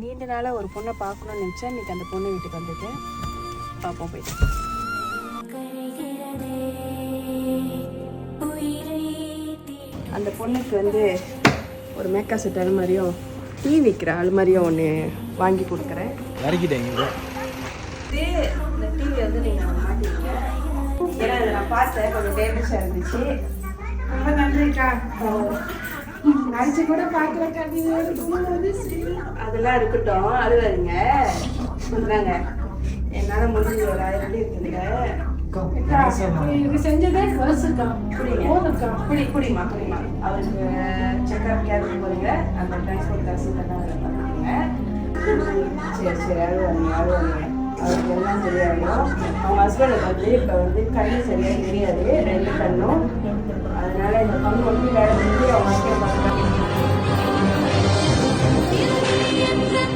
நீண்ட நாளாக ஒரு பொண்ணை பார்க்கணும்னு நினச்சேன். இன்றைக்கி அந்த பொண்ணு வீட்டுக்கு வந்துட்டு பார்ப்போம் போயிட்டு. அந்த பொண்ணுக்கு வந்து ஒரு மேக்கா செட் அலுமாரியும் டீ விற்கிற அலுமாரியும் ஒன்று வாங்கி கொடுக்குறேன். இறக்கிட்டேங்க இந்த டிவி வந்து நீங்கள் மாட்டிங்க. ஏன்னா இதை நான் பார்த்தேன், கொஞ்சம் டேமேஜாக இருந்துச்சு. ரொம்ப நன்றிக்கா. நினச்சி கூட பார்க்கலக்கா. அதெல்லாம் இருக்கட்டும், அது வருங்க சொல்கிறாங்க. என்னால் முடிஞ்ச ஒரு 1000 இருக்குதுங்க. இது செஞ்சதே வருஷக்கா. போதுக்கா. குடிமா அவருக்கு செக்அப் கேட்டு போறீங்க. அந்த டிரான்ஸ்போர்ட் காசு பார்த்துக்கோங்க. சரி அழுவாங்க. அவருக்கு எல்லாம் சரியாயிடும். அவங்க ஹஸ்பண்டுக்கு வந்து இப்போ வந்து கண்ணு சரியாக தெரியாது, 2 கண்ணும். அதனால இந்த கண் வந்து வேலை செஞ்சு அவங்க பார்த்துக்கலாம்.